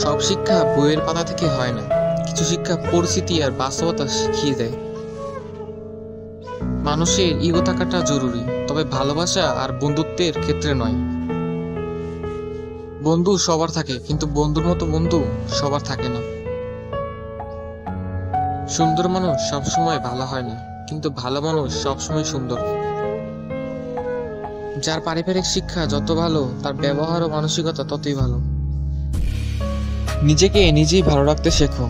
সব শিক্ষা বইয়ের পাতা থেকে হয় না, কিছু শিক্ষা পরিস্থিতি আর বাস্তবতা শিখিয়ে দেয়। মানুষের ইগো থাকাটা জরুরি, তবে ভালোবাসা আর বন্ধুত্বের ক্ষেত্রে নয়। বন্ধু সবার থাকে, কিন্তু বন্ধুর মতো বন্ধু সবার থাকে না। সুন্দর মানুষ সবসময় ভালো হয় না, কিন্তু ভালো মানুষ সবসময় সুন্দর। যার পারিবারিক শিক্ষা যত ভালো, তার ব্যবহার ও মানসিকতা ততই ভালো। নিজেকে নিজেই ভালো রাখতে শেখো।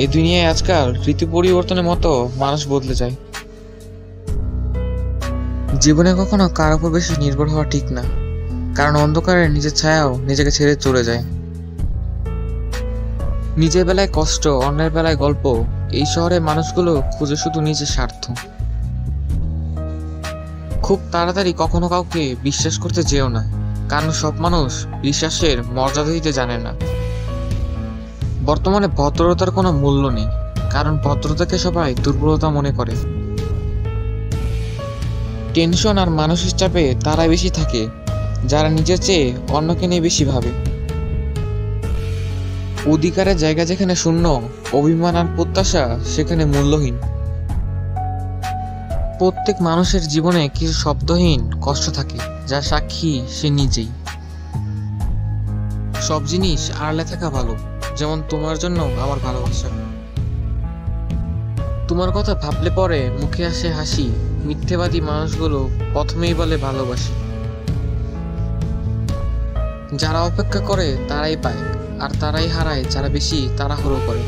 এই দুনিয়ায় আজকাল ঋতু পরিবর্তনের মতো মানুষ বদলে যায়। জীবনে কখনো কার উপর বেশি নির্ভর হওয়া ঠিক না, কারণ অন্ধকারে নিজের ছায়াও নিজেকে ছেড়ে চলে যায়। নিজের বেলায় কষ্ট, অন্যের বেলায় গল্প, এই শহরের মানুষগুলো খুঁজে শুধু নিজের স্বার্থ। খুব তাড়াতাড়ি কখনো কাউকে বিশ্বাস করতে যেও না, কারণ সব মানুষ বিশ্বাসের মর্যাদা দিতে জানে না। বর্তমানে ভদ্রতার কোনো মূল্য নেই, কারণ ভদ্রতাকে সবাই দুর্বলতা মনে করে। টেনশন আর মানসিক চাপে তারাই বেশি থাকে যারা নিজের চেয়ে অন্যকে নিয়ে বেশি ভাবে। অধিকারের জায়গা যেখানে শূন্য, অভিমান আর প্রত্যাশা সেখানে মূল্যহীন। প্রত্যেক মানুষের জীবনে কিছু শব্দহীন কষ্ট থাকে, যার সাক্ষী সে নিজেই। সব জিনিস আড়ালে থাকা ভালো, যেমন তোমার জন্য আমার ভালোবাসা। তোমার কথা ভাবলে পরে মুখে আসে হাসি। মিথ্যেবাদী মানুষগুলো প্রথমেই বলে ভালোবাসি। যারা অপেক্ষা করে তারাই পায়, আর তারাই হারায় যারা বেশি তাড়াহুড়ো করে।